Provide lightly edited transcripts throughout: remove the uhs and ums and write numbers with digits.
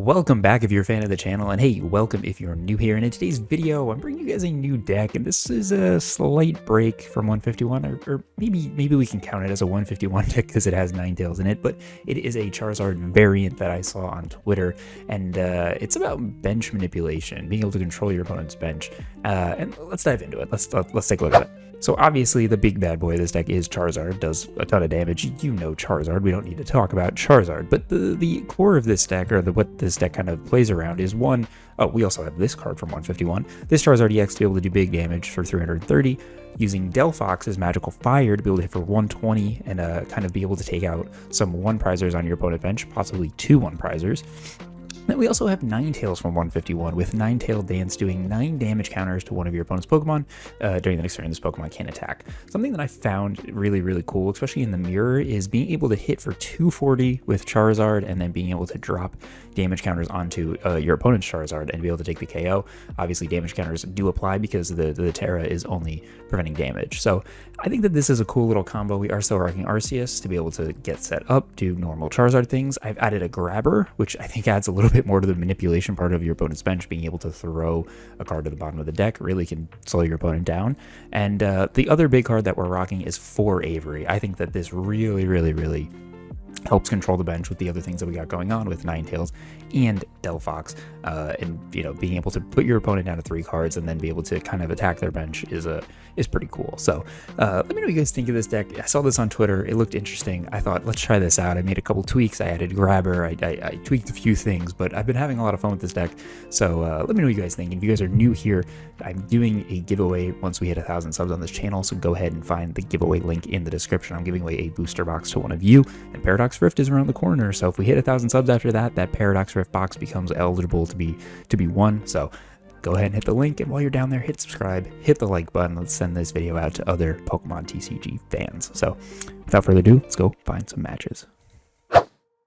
Welcome back if you're a fan of the channel, and hey, welcome if you're new here. And in today's video, I'm bringing you guys a new deck, and this is a slight break from 151, or maybe we can count it as a 151 deck because it has Ninetales in it, but it is a Charizard variant that I saw on Twitter, and it's about bench manipulation, being able to control your opponent's bench. And let's dive into it. Let's take a look at it. So obviously the big bad boy of this deck is Charizard, does a ton of damage. You know Charizard, we don't need to talk about Charizard. But the core of this deck, or what this deck kind of plays around, is one, oh, we also have this card from 151. This Charizard EX to be able to do big damage for 330, using Delphox's Magical Fire to be able to hit for 120 and kind of be able to take out some one-prizers on your opponent bench, possibly two one-prizers. Then we also have Ninetales from 151, with Ninetale Dance doing 9 damage counters to one of your opponent's Pokemon during the next turn this Pokemon can attack. Something that I found really cool, especially in the mirror, is being able to hit for 240 with Charizard and then being able to drop damage counters onto your opponent's Charizard and be able to take the KO. Obviously, damage counters do apply because the Terra is only preventing damage. So I think that this is a cool little combo. We are still rocking Arceus to be able to get set up, do normal Charizard things. I've added a Grabber, which I think adds a little bit more to the manipulation part of your opponent's bench, being able to throw a card to the bottom of the deck really can slow your opponent down. And the other big card that we're rocking is for Avery. I think that this really helps control the bench with the other things that we got going on with Ninetales and Delphox, and being able to put your opponent down to 3 cards and then be able to kind of attack their bench is pretty cool. So let me know what you guys think of this deck. I saw this on Twitter, it looked interesting. I thought, let's try this out. I made a couple tweaks. I added Grabber, I tweaked a few things, but I've been having a lot of fun with this deck. So let me know what you guys think. If you guys are new here, I'm doing a giveaway once we hit 1,000 subs on this channel, so go ahead and find the giveaway link in the description. I'm giving away a booster box to one of you, and Paradox Rift is around the corner, so if we hit 1,000 subs after that, that Paradox Rift box becomes eligible to be won. So go ahead and hit the link, and while you're down there, hit subscribe, hit the like button. Let's send this video out to other Pokemon TCG fans. So without further ado, let's go find some matches.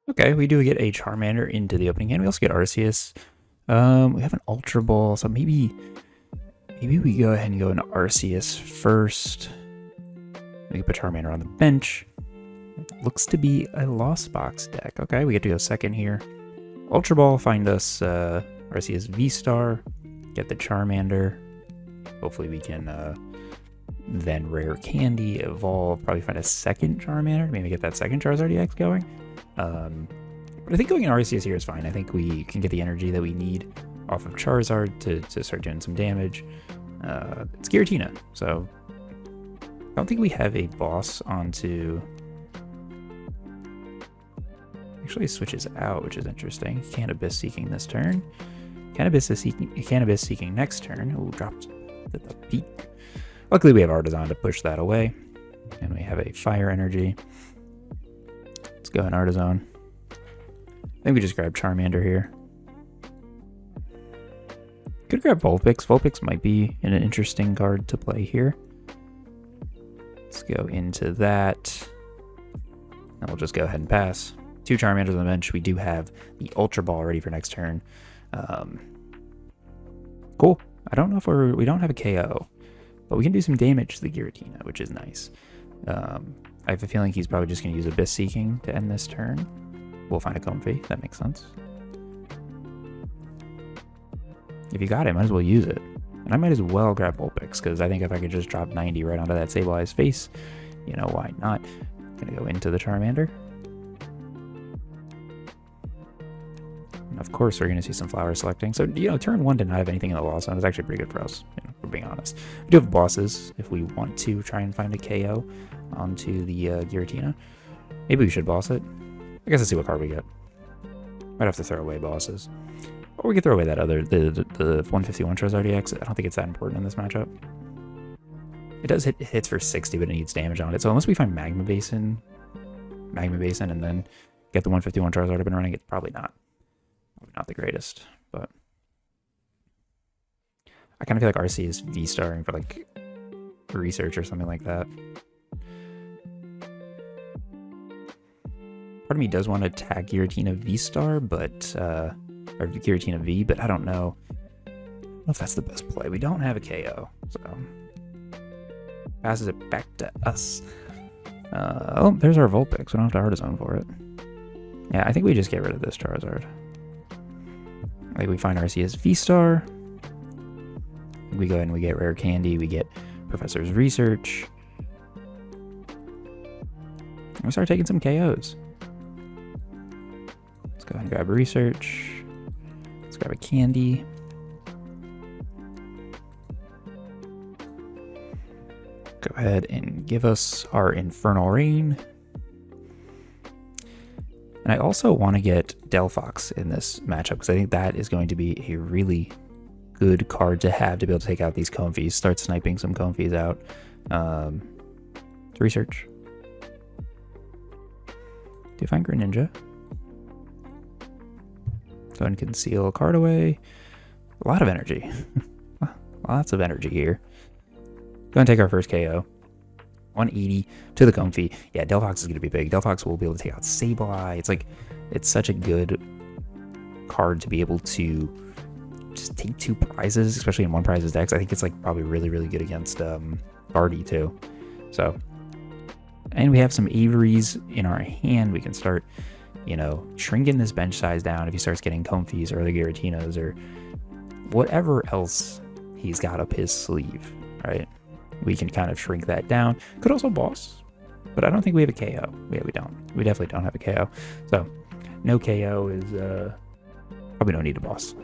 Okay, we do get a Charmander into the opening hand. We also get Arceus. We have an Ultra Ball, so maybe we go ahead and go into Arceus first. We can put Charmander on the bench. It looks to be a Lost Box deck. Okay, we get to go second here. Ultra Ball, find us Arceus VSTAR, get the Charmander. Hopefully we can then Rare Candy, evolve, probably find a second Charmander, maybe get that second Charizard EX going. But I think going in Arceus here is fine. I think we can get the energy that we need off of Charizard to start doing some damage. It's Giratina, so I don't think we have a boss onto... Actually switches out, which is interesting. Cannabis seeking this turn. Cannabis seeking next turn. Oh, dropped the peak. Luckily we have Artazon to push that away. And we have a fire energy. Let's go in Artazon. I think we just grab Charmander here. Could grab Vulpix. Vulpix might be an interesting card to play here. Let's go into that. And we'll just go ahead and pass. 2 Charmanders on the bench. We do have the Ultra Ball ready for next turn. Cool. I don't know if we don't have a KO, but we can do some damage to the Giratina, which is nice. I have a feeling he's probably just going to use Abyss Seeking to end this turn. We'll find a Comfy. That makes sense. If you got it, might as well use it. And I might as well grab Vulpix, because I think if I could just drop 90 right onto that Sableye's face, why not? Gonna go into the Charmander. And of course, we're going to see some flower selecting. So, turn 1 to not have anything in the loss zone is actually pretty good for us, if we're being honest. We do have bosses if we want to try and find a KO onto the Giratina. Maybe we should boss it. I guess let's see what card we get. Might have to throw away bosses. Or we could throw away that other, the 151 Charizard EX. I don't think it's that important in this matchup. It does hits for 60, but it needs damage on it. So unless we find Magma Basin, and then get the 151 Charizard up and running, it's probably not the greatest. But I kind of feel like RC is V-starring for like research or something like that. Part of me does want to tag Giratina V-Star, but or Giratina V, but I don't know if that's the best play. We don't have a KO, so passes it back to us. Oh, there's our Vulpix. We don't have to Artazon for it. Yeah, I think we just get rid of this Charizard. Like we find Arceus VSTAR. We go ahead and we get Rare Candy. We get Professor's Research. And we start taking some KOs. Let's go ahead and grab a Research. Let's grab a Candy. Go ahead and give us our Infernal Rain. And I also want to get Delphox in this matchup because I think that is going to be a really good card to have to be able to take out these Comfies. Start sniping some Comfies out. Research. Do you find Greninja? Go ahead and conceal a card away. A lot of energy. Lots of energy here. Go and take our first KO. 180 to the Comfy. Yeah, Delphox is going to be big. Delphox will be able to take out Sableye. It's such a good card to be able to just take 2 prizes, especially in one prize's decks. I think it's like probably really, really good against Barty too. So, and we have some Averys in our hand. We can start, you know, shrinking this bench size down if he starts getting Comfies or the Giratinos or whatever else he's got up his sleeve, right? We can kind of shrink that down. Could also boss, but I don't think we have a KO. Yeah, we don't. We definitely don't have a KO. So no KO is probably don't need a boss.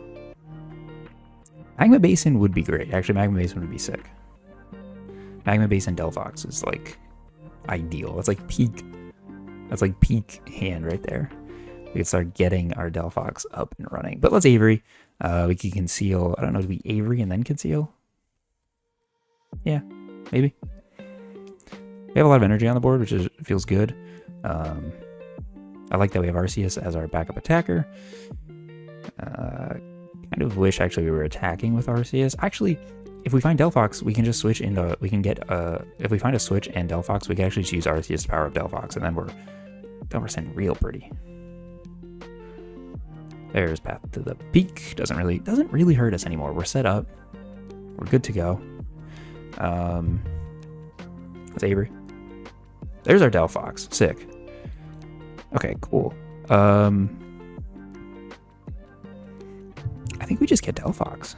Magma Basin would be great. Actually, Magma Basin would be sick. Magma Basin Delphox is like ideal. That's like peak. That's like peak hand right there. We can start getting our Delphox up and running. But let's Avery. We can conceal. I don't know. Do we Avery and then conceal? Yeah, maybe. We have a lot of energy on the board, which feels good. I like that we have Arceus as our backup attacker. Kind of wish actually we were attacking with Arceus. Actually, if we find Delphox, we can just switch into. We can get if we find a switch and Delphox, we can actually just use Arceus to power up Delphox, and then we're sitting real pretty. There's Path to the Peak. Doesn't really hurt us anymore. We're set up. We're good to go. That's Avery. There's our Delphox. Sick. Okay, cool. I think we just get Delphox.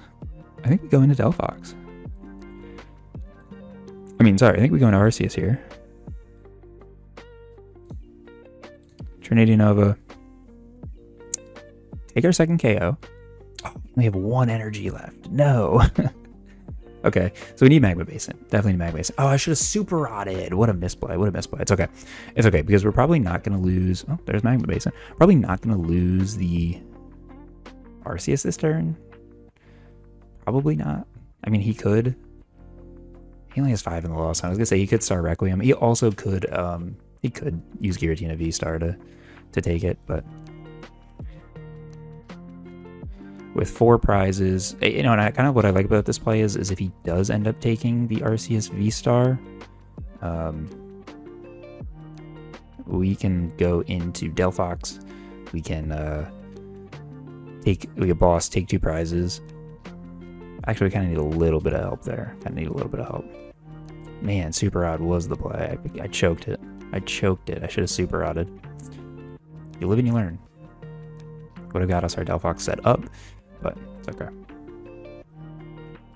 I think we go into Delphox. I think we go into Arceus here. Trinity Nova. Take our second KO. Oh, we have 1 energy left. No. Okay, so we need Magma Basin. Definitely need Magma Basin. Oh, I should have super rotted. What a misplay. What a misplay. It's okay. It's okay because we're probably not going to lose. Oh, there's Magma Basin. Probably not going to lose the Arceus this turn. Probably not. I mean, he could. He only has 5 in the loss. I was going to say he could Star Requiem. He also could use Giratina VSTAR to take it, but with 4 prizes, you know, and kind of what I like about this play is if he does end up taking the Arceus VSTAR, we can go into Delphox. We can boss, take 2 prizes. Actually, we kind of need a little bit of help there. Man, Super Rod was the play. I choked it. I should have Super Rodded. You live and you learn. Would have got us our Delphox set up, but it's okay.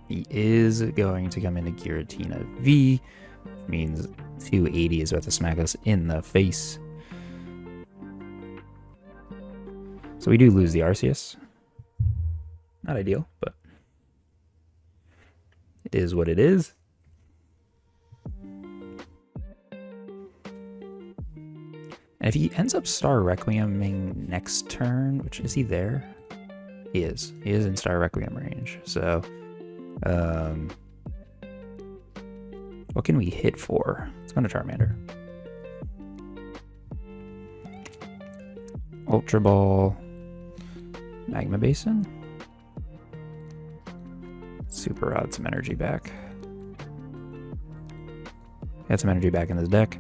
He is going to come into Giratina V, which means 280 is about to smack us in the face. So we do lose the Arceus. Not ideal, but it is what it is. And if he ends up Star Requieming next turn, which is he there? He is in Star Requiem range. So, what can we hit for? Let's go to Charmander. Ultra Ball, Magma Basin. Super Rod some energy back. Got some energy back in this deck.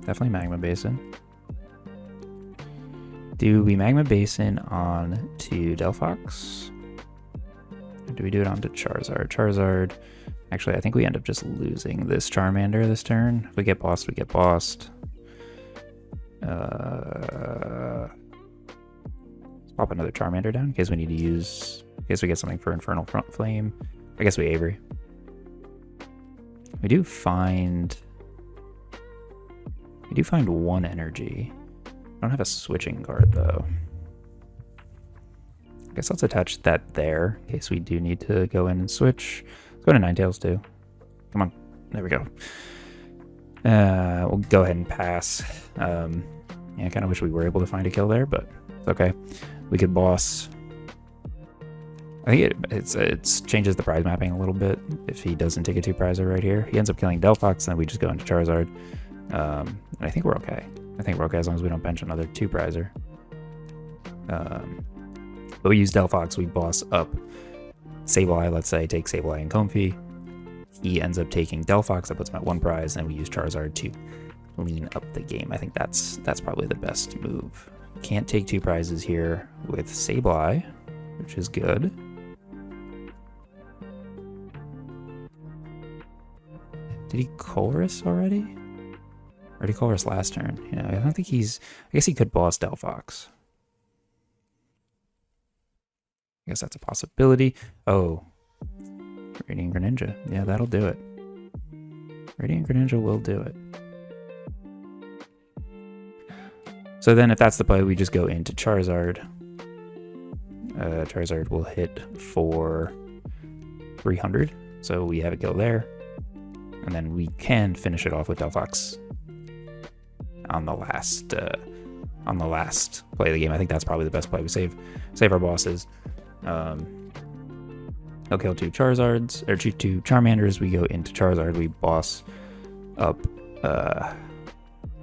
Definitely Magma Basin. Do we Magma Basin on to Delphox? Or do we do it onto Charizard? Charizard. Actually, I think we end up just losing this Charmander this turn. If we get bossed, we get bossed. Let's pop another Charmander down in case we need to use, in case we get something for Infernal Front Flame. I guess we Avery. We do find one energy. I don't have a switching card though. I guess let's attach that there in case we do need to go in and switch. Let's go to Ninetales too. Come on. There we go. We'll go ahead and pass. Yeah, I kind of wish we were able to find a kill there, but it's okay. We could boss. I think it changes the prize mapping a little bit if he doesn't take a 2-prizer right here. He ends up killing Delphox, then we just go into Charizard. And I think we're okay. I think we're okay as long as we don't bench another 2-prizer. But we use Delphox, we boss up Sableye, let's say, take Sableye and Comfey. He ends up taking Delphox, that puts him at 1 prize, and we use Charizard to lean up the game. I think that's probably the best move. Can't take 2 prizes here with Sableye, which is good. Did he Chorus already? Or did he Chorus last turn? Yeah, I don't think he's... I guess he could boss Delphox. I guess that's a possibility. Oh. Radiant Greninja. Yeah, that'll do it. Radiant Greninja will do it. So then if that's the play, we just go into Charizard. Charizard will hit for 300. So we have it go there. And then we can finish it off with Delphox on the last play of the game. I think that's probably the best play. We save our bosses. He'll kill 2 Charizards, or 2 Charmanders. We go into Charizard. We boss up the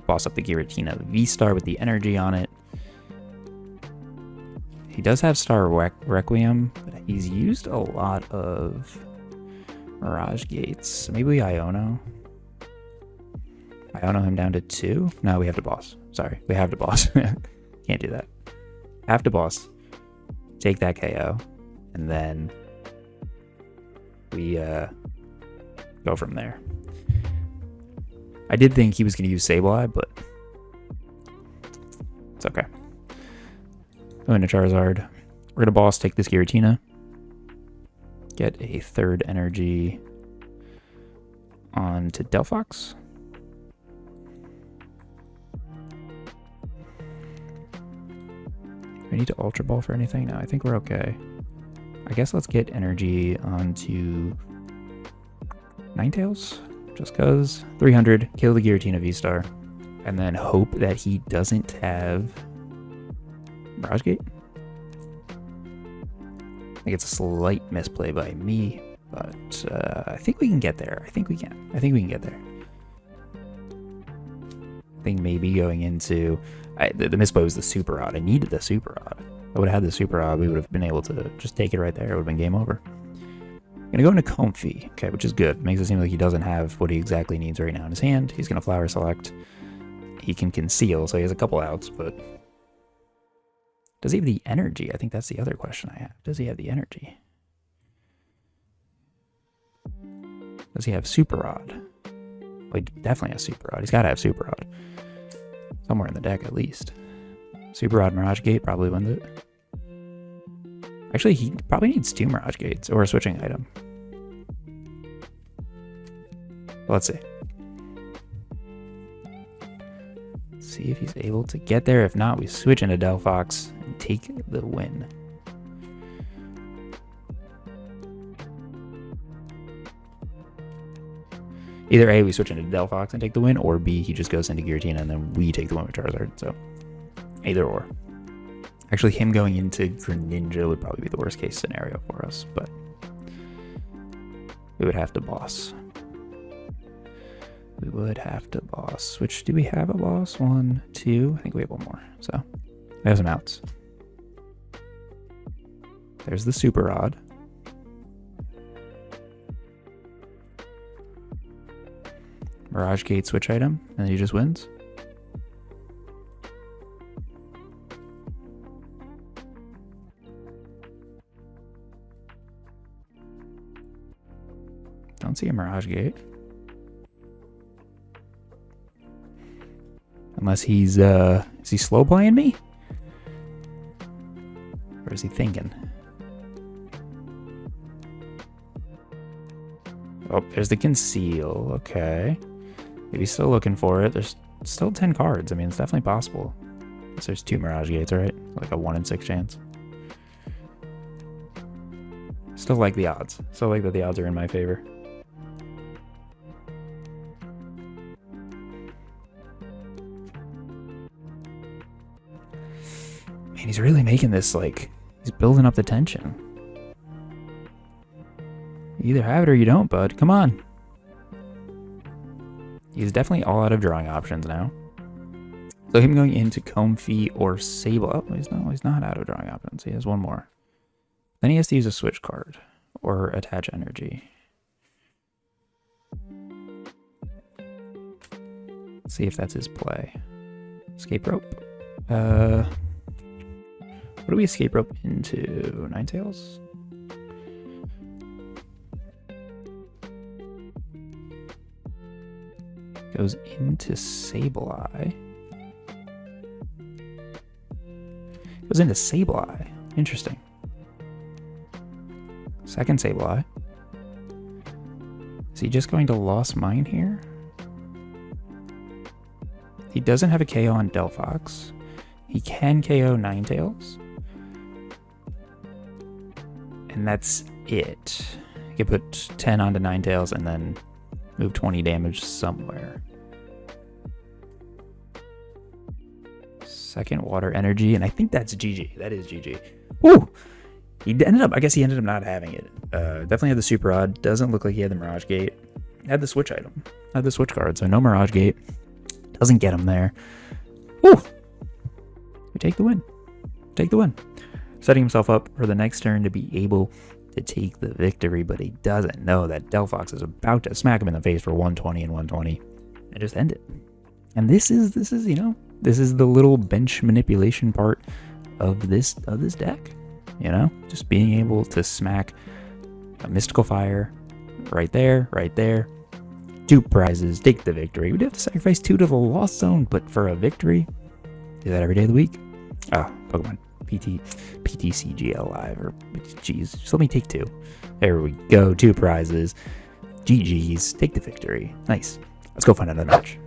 Giratina VSTAR with the energy on it. He does have Star Requiem, but he's used a lot of Mirage Gates. So maybe we Iono him down to 2. No, we have to boss. Sorry, we have to boss. Can't do that. Have to boss. Take that KO, and then we go from there. I did think he was going to use Sableye, but it's okay. Go into Charizard. We're going to boss, take this Giratina. Get a 3rd energy onto Delphox. Do we need to Ultra Ball for anything? No, I think we're okay. I guess let's get energy onto Ninetales, just because. 300, kill the Giratina V-Star, and then hope that he doesn't have Mirage Gate. I think it's a slight misplay by me, but I think we can get there. I think we can get there. I think maybe going into... the misplay was the Super Rod. I needed the Super Rod. If I would have had the Super Rod, we would have been able to just take it right there. It would have been game over. I'm going to go into Comfey, okay, which is good. Makes it seem like he doesn't have what he exactly needs right now in his hand. He's going to Flower Select. He can Conceal, so he has a couple outs, but... does he have the energy? I think that's the other question I have. Does he have the energy? Does he have Super Rod? Well, he definitely has Super Rod. He's got to have Super Rod. Somewhere in the deck, at least. Super Rod Mirage Gate probably wins it. Actually, he probably needs 2 Mirage Gates or a switching item. Let's see. See if he's able to get there. If not, we switch into Delphox and take the win. Either A, we switch into Delphox and take the win, or B, he just goes into Giratina and then we take the win with Charizard. So, either or. Actually, him going into Greninja would probably be the worst case scenario for us, but we would have to boss. We would have to boss. Which, do we have a boss? 1, 2. I think we have 1 more. So, we have some outs. There's the Super Rod. Mirage Gate switch item, and then he just wins. Don't see a Mirage Gate. Unless he's, is he slow playing me? Or is he thinking? Oh, there's the conceal. Okay. Maybe he's still looking for it. There's still 10 cards. I mean, it's definitely possible. Guess there's 2 Mirage Gates, right? Like a 1 in 6 chance. Still like the odds. Still like that the odds are in my favor. Man, he's really making this, like, he's building up the tension. You either have it or you don't, bud. Come on. He's definitely all out of drawing options now. So him going into Comfey or Sable. Oh, he's not out of drawing options. He has 1 more. Then he has to use a switch card or attach energy. Let's see if that's his play. Escape Rope. What do we Escape Rope into? Ninetales? Goes into Sableye. Goes into Sableye. Interesting. Second Sableye. Is he just going to Lost Mine here? He doesn't have a KO on Delphox. He can KO Ninetales. And that's it. He could put 10 onto Ninetales and then move 20 damage somewhere. Second Water Energy, and I think that's GG. That is GG. Woo! He ended up, I guess he ended up not having it. Definitely had the Super Rod. Doesn't look like he had the Mirage Gate. Had the Switch item. Had the Switch card, so no Mirage Gate. Doesn't get him there. Woo! We take the win. Take the win. Setting himself up for the next turn to be able to take the victory, but he doesn't know that Delphox is about to smack him in the face for 120 and 120 and just end it. And this is you know, this is the little bench manipulation part of this deck. You know, just being able to smack a Mystical Fire right there, right there. 2 prizes, take the victory. We'd have to sacrifice 2 to the Lost Zone, but for a victory, do that every day of the week. Ah, Pokemon PTCGL Live, or geez, just let me take 2. There we go, 2 prizes. GG's, take the victory. Nice. Let's go find another match.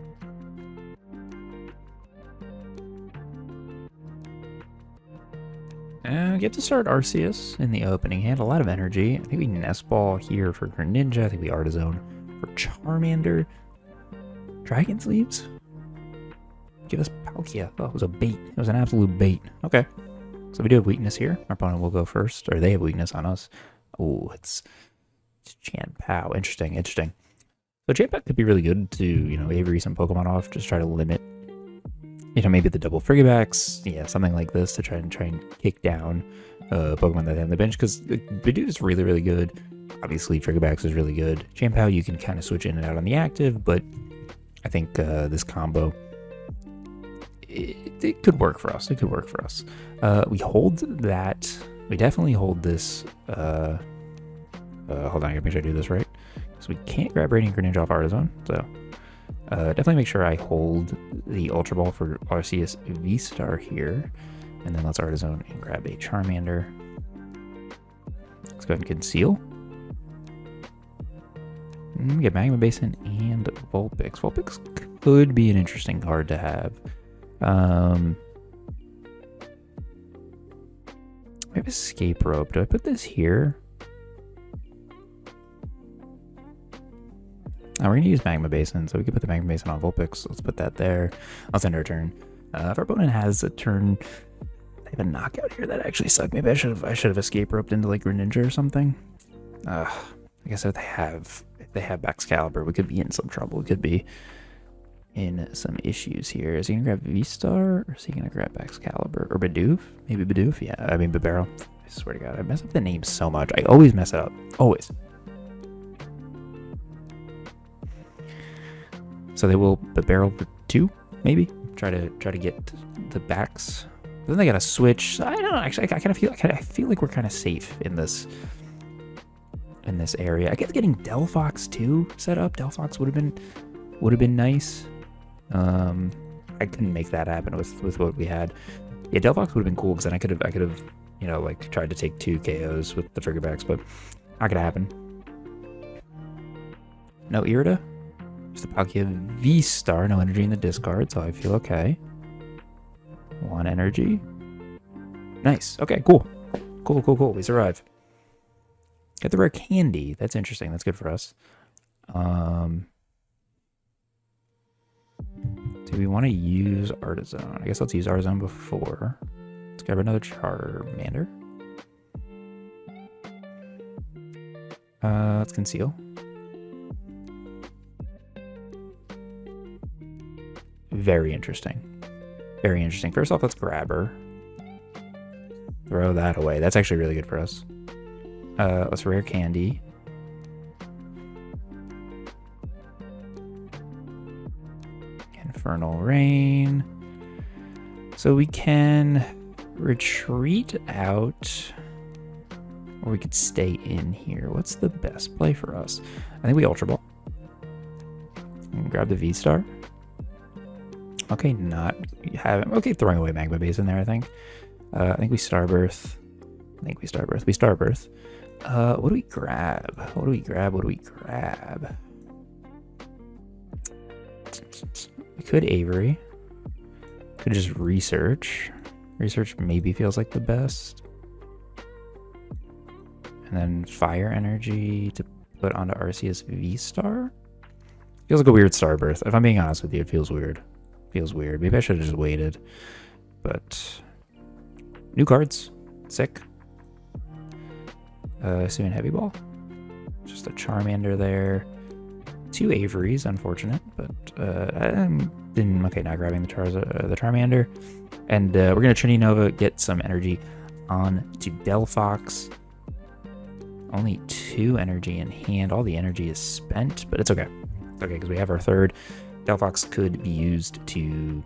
Get to start Arceus in the opening hand. A lot of energy. I think we Nest Ball here for Greninja. I think we Artazon for Charmander. Dragon Sleeves? Give us Palkia. Oh, it was a bait. It was an absolute bait. Okay. So we do have weakness here. Our opponent will go first. Or they have weakness on us. Oh, it's Chien-Pao. Interesting, interesting. So Chien-Pao could be really good to, you know, Avery some Pokemon off. Just try to limit, you know, maybe the double Frigibacks, yeah, something like this to try and kick down Pokemon that have on the bench, because Bidoof is really, really good. Obviously, Frigibacks is really good. Chien-Pao, you can kind of switch in and out on the active, but I think this combo, it could work for us. It could work for us. We hold that. We definitely hold this. Hold on, I gotta make sure I do this right. So we can't grab Radiant Greninja off Artazon, so definitely make sure I hold the Ultra Ball for Arceus VSTAR here. And then let's Artazon and grab a Charmander. Let's go ahead and conceal. And get Magma Basin and Vulpix. Vulpix could be an interesting card to have. We have Escape Rope. Do I put this here? Oh, we're going to use Magma Basin, so we can put the Magma Basin on Vulpix. Let's put that there. Let's end our turn. If our opponent has a turn, they have a knockout here that actually sucked. Maybe I should have Escape Roped into like Greninja or something. I guess if they have Baxcalibur, we could be in some trouble. We could be in some issues here. Is he gonna grab VSTAR, or is he gonna grab Baxcalibur or Bidoof? Maybe Bidoof. Yeah, I mean Bibarel. I swear to God, I mess up the name so much. I always mess it up. Always. So they will Bibarel for 2, maybe. Try to get the backs. But then they gotta switch. I don't know. Actually, I feel like we're kind of safe in this area. I guess getting Delphox 2 set up. Delphox would have been nice. I couldn't make that happen with what we had. Yeah, Delphox would have been cool because then I could have you know, like tried to take 2 KOs with the Friggabacks, but not gonna happen. No Irida. Just the Palkia VSTAR. No energy in the discard, so I feel okay. 1 energy. Nice. Okay, cool. Cool. We survive. Got the Rare Candy. That's interesting. That's good for us. Do we want to use Artazon? I guess let's use Artazon before. Let's grab another Charmander. Let's conceal. Very interesting. Very interesting. First off, let's grab her. Throw that away. That's actually really good for us. Let's Rare Candy. Infernal Rain. So we can retreat out, or we could stay in here. What's the best play for us? I think we Ultra Ball. And grab the VSTAR. Okay, not having. Okay, throwing away Magma Basin there. I think we Starbirth. We Starbirth. What do we grab? What do we grab? We could Avery. Could just research. Research maybe feels like the best. And then Fire Energy to put onto Arceus VSTAR. Feels like a weird Starbirth. If I'm being honest with you, it feels weird. Maybe I should have just waited. But new cards. Sick. Hisuian Heavy Ball. Just a Charmander there. 2 Averys, unfortunate, but okay, not grabbing the Charmander. And we're gonna Trinity Nova, get some energy on to Delphox. Only 2 energy in hand. All the energy is spent, but it's okay. It's okay because we have our 3rd. Delphox could be used to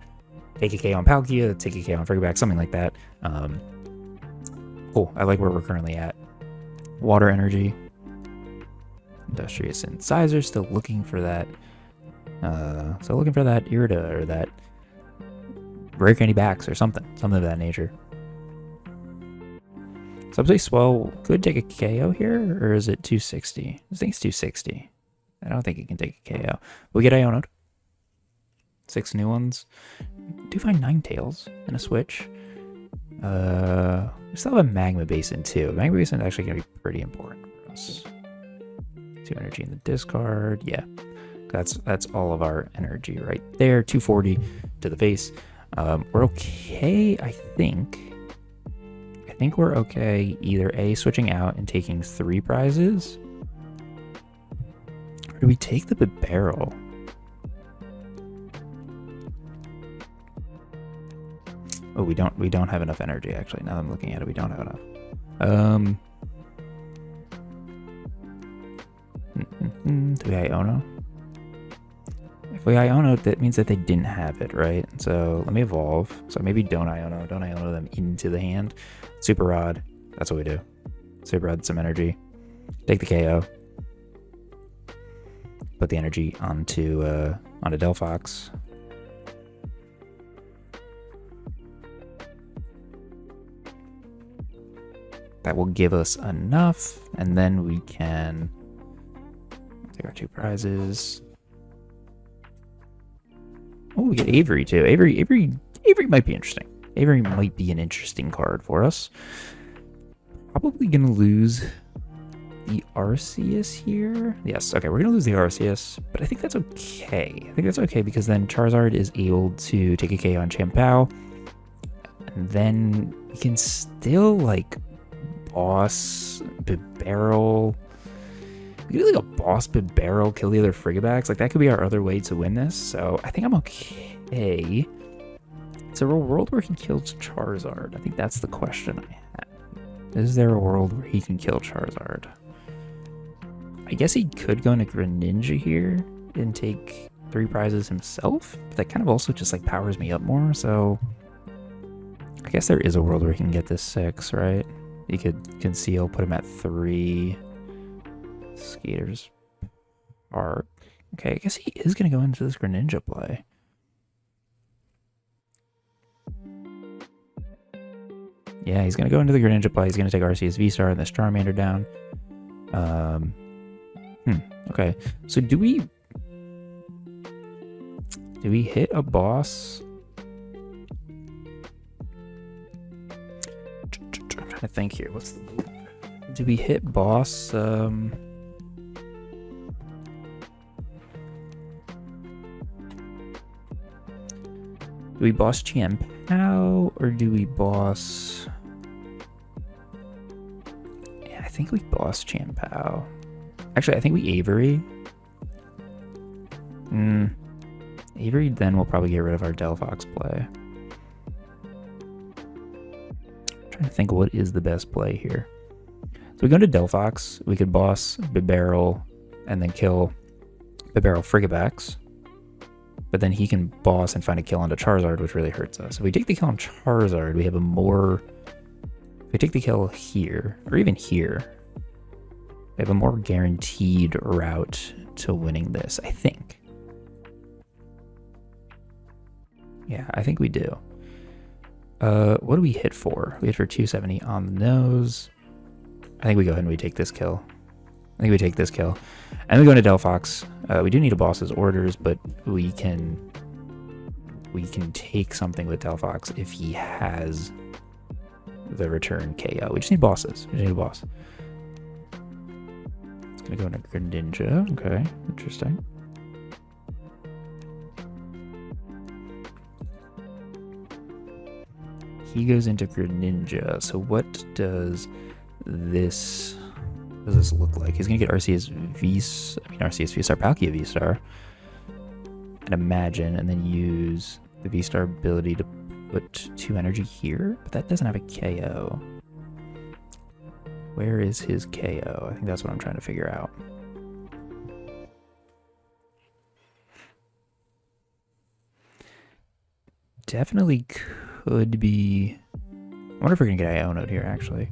take a K on Palkia, take a K on Frigaback, something like that. Cool. I like where we're currently at. Water energy. Industrious Incisor, still looking for that. Irida or that Rare Candy Backs or something of that nature. Subspace Swell could take a KO here, or is it 260? I think it's 260. I don't think it can take a KO. We get Iono'd. 6 new ones. Do find Ninetales in a Switch. We still have a Magma Basin too. Magma Basin is actually going to be pretty important for us. 2 energy in the discard. Yeah, that's all of our energy right there. 240 to the face. We're okay, I think. I think we're okay either A, switching out and taking 3 prizes, or do we take the Barrel? Oh, we don't have enough energy actually. Now that I'm looking at it, we don't have enough. Do we Iono? If we Iono, that means that they didn't have it, right? So let me evolve. So maybe don't Iono them into the hand. Super Rod. That's what we do. Super Rod, some energy. Take the KO. Put the energy onto Delphox. That will give us enough, and then we can take our 2 prizes. Oh, we get Avery too. Avery might be interesting. Avery might be an interesting card for us. Probably gonna lose the Arceus here. Yes, okay, we're gonna lose the Arceus, but I think that's okay. I think that's okay because then Charizard is able to take a K on Chien-Pao, and then we can still like boss Barrel. We could do like a boss Barrel, kill the other Frigabacks. Like that could be our other way to win this. So I think I'm okay. Is there a world where he kills Charizard? I think that's the question I have. Is there a world where he can kill Charizard? I guess he could go into Greninja here and take 3 prizes himself. But that kind of also just like powers me up more. So I guess there is a world where he can get this 6, right? He could conceal, put him at 3. Skater's Park. Okay, I guess he is going to go into this Greninja play. Yeah, he's going to go into the Greninja play. He's going to take Arceus VSTAR and this Charmander down. Okay. So do we hit a boss? I'm trying to think here. What's the move? Do we hit boss? Do we boss Chien-Pao or do we boss? Yeah, I think we boss Chien-Pao. Actually, I think we Avery. Avery, then we'll probably get rid of our Delphox play. I'm trying to think what is the best play here. So we go to Delphox, we could boss Bibarel and then kill Bibarel Frigibax. But then he can boss and find a kill onto Charizard, which really hurts us. If we take the kill on Charizard, we have a more... If we take the kill here, or even here, we have a more guaranteed route to winning this, I think. Yeah, I think we do. What do we hit for? We hit for 270 on the nose. I think we go ahead and we take this kill. I think we take this kill. And we go into Delphox. We do need a boss's orders, but we can take something with Delphox if he has the return KO. We just need bosses. We just need a boss. It's gonna go into Greninja. Okay, interesting. He goes into Greninja. So what does this look like? He's gonna get Arceus VSTAR, Palkia VSTAR, and Imagine, and then use the VSTAR ability to put 2 energy here, but that doesn't have a KO. Where is his KO? I think that's what I'm trying to figure out. Definitely could be. I wonder if we're gonna get Iono here actually.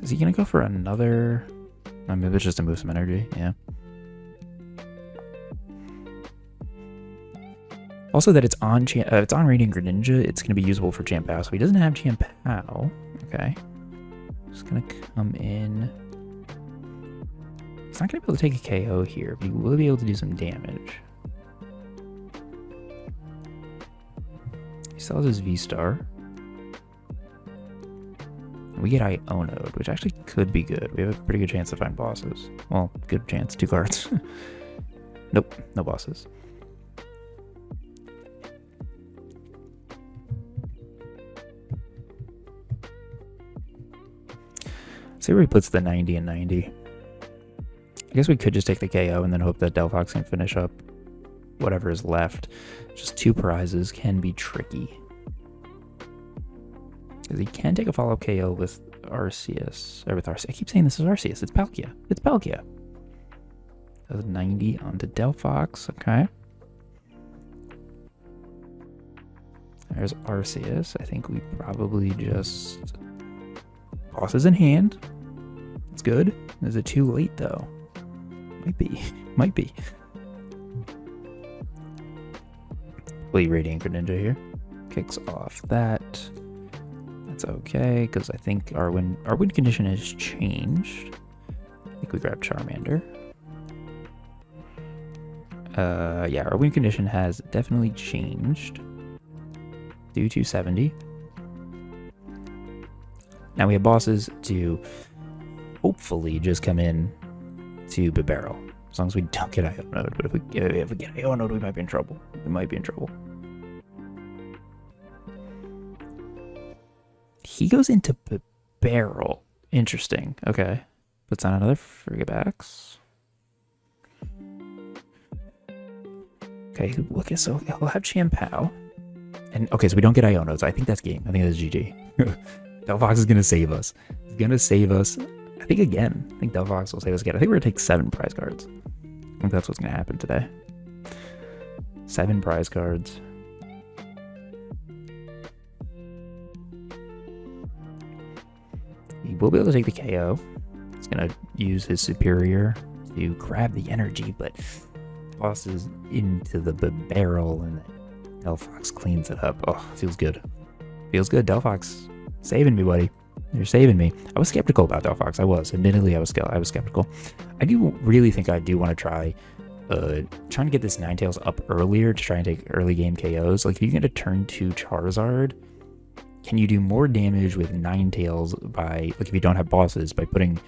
Is he gonna go for another? No, maybe it's just to move some energy. Yeah. Also, that it's on Radiant Greninja, it's gonna be usable for Chien-Pao. So he doesn't have Chien-Pao. Okay. Just gonna come in. He's not gonna be able to take a KO here, but he will be able to do some damage. He still has his VSTAR. We get Iono, which actually could be good. We have a pretty good chance to find bosses. Well, good chance. 2 cards. Nope, no bosses. See where he puts the 90 and 90. I guess we could just take the KO and then hope that Delphox can finish up whatever is left. Just 2 prizes can be tricky. Because he can take a follow-up KO with Arceus. Or with Arceus. I keep saying this is Arceus. It's Palkia. It's Palkia. Does 90 onto Delphox. Okay. There's Arceus. I think we probably just... Bosses in hand. It's good. Is it too late, though? Might be. Might be. Play Radiant Greninja here. Kicks off that. That's okay, because I think our win condition has changed. I think we grab Charmander. Yeah, our win condition has definitely changed. Do 270. Now we have bosses to hopefully just come in to Bibarel. As long as we don't get Iono. But if we get Iono, we might be in trouble. We might be in trouble. He goes into Bibarel. Interesting. Okay. Puts on another Frigibax. Okay, okay, so he'll have Chien-Pao. And okay, so we don't get Iono, so I think that's game. I think that's GG. Delphox is gonna save us. He's gonna save us. I think again. I think Delphox will save us again. I think we're gonna take 7 prize cards. I think that's what's gonna happen today. 7 prize cards. He will be able to take the KO. He's gonna use his superior. to grab the energy, but bosses into the barrel, and then Delphox cleans it up. Oh, feels good. Feels good. Delphox saving me, buddy. You're saving me. I was skeptical about Delphox. I was. Admittedly, I was skeptical. I do really think I do want to try trying to get this Ninetales up earlier to try and take early game KOs. Like, if you get a turn 2 Charizard, can you do more damage with Ninetales by, like, if you don't have bosses, by putting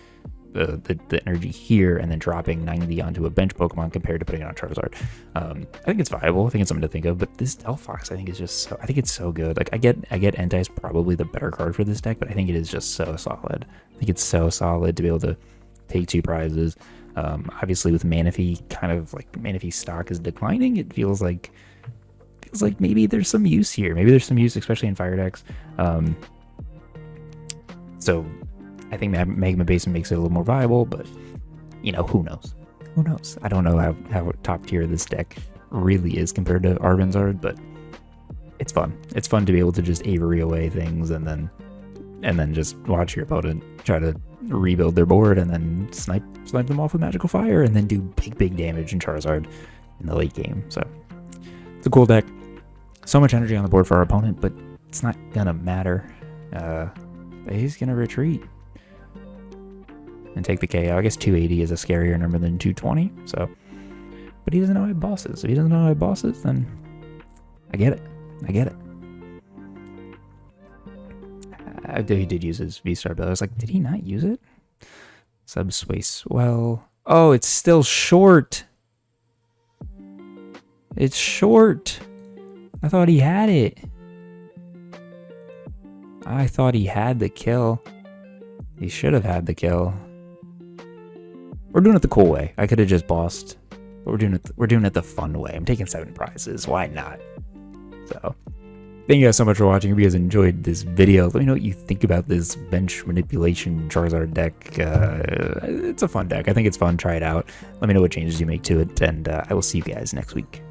the energy here and then dropping 90 onto a bench Pokemon compared to putting it on Charizard? I think it's viable. I think it's something to think of. But this Delphox, I think, is just so, I think it's so good. Like, I get Entei is probably the better card for this deck, but I think it is just so solid. I think it's so solid to be able to take 2 prizes. Obviously, with Manaphy, kind of like Manaphy stock is declining, it feels like maybe there's some use here. Maybe there's some use, especially in fire decks. So I think Magma Basin makes it a little more viable, but, you know, who knows? Who knows? I don't know how top tier this deck really is compared to Charizard, but it's fun. It's fun to be able to just Avery away things and then just watch your opponent try to rebuild their board and then snipe them off with Magical Fire and then do big damage in Charizard in the late game. So it's a cool deck. So much energy on the board for our opponent, but it's not gonna matter. He's gonna retreat and take the KO. I guess 280 is a scarier number than 220. So, but he doesn't know I have bosses. If he doesn't know I have bosses, then I get it. I get it. He did use his VSTAR bill. I was like, did he not use it? Subsway Swell. Oh, it's still short. It's short. I thought he had it. I thought he had the kill. He should have had the kill. We're doing it the cool way. I could have just bossed, but we're doing it the fun way. I'm taking 7 prizes. Why not? So, thank you guys so much for watching. If you guys enjoyed this video, let me know what you think about this bench manipulation Charizard deck. It's a fun deck. I think it's fun. Try it out. Let me know what changes you make to it, and I will see you guys next week.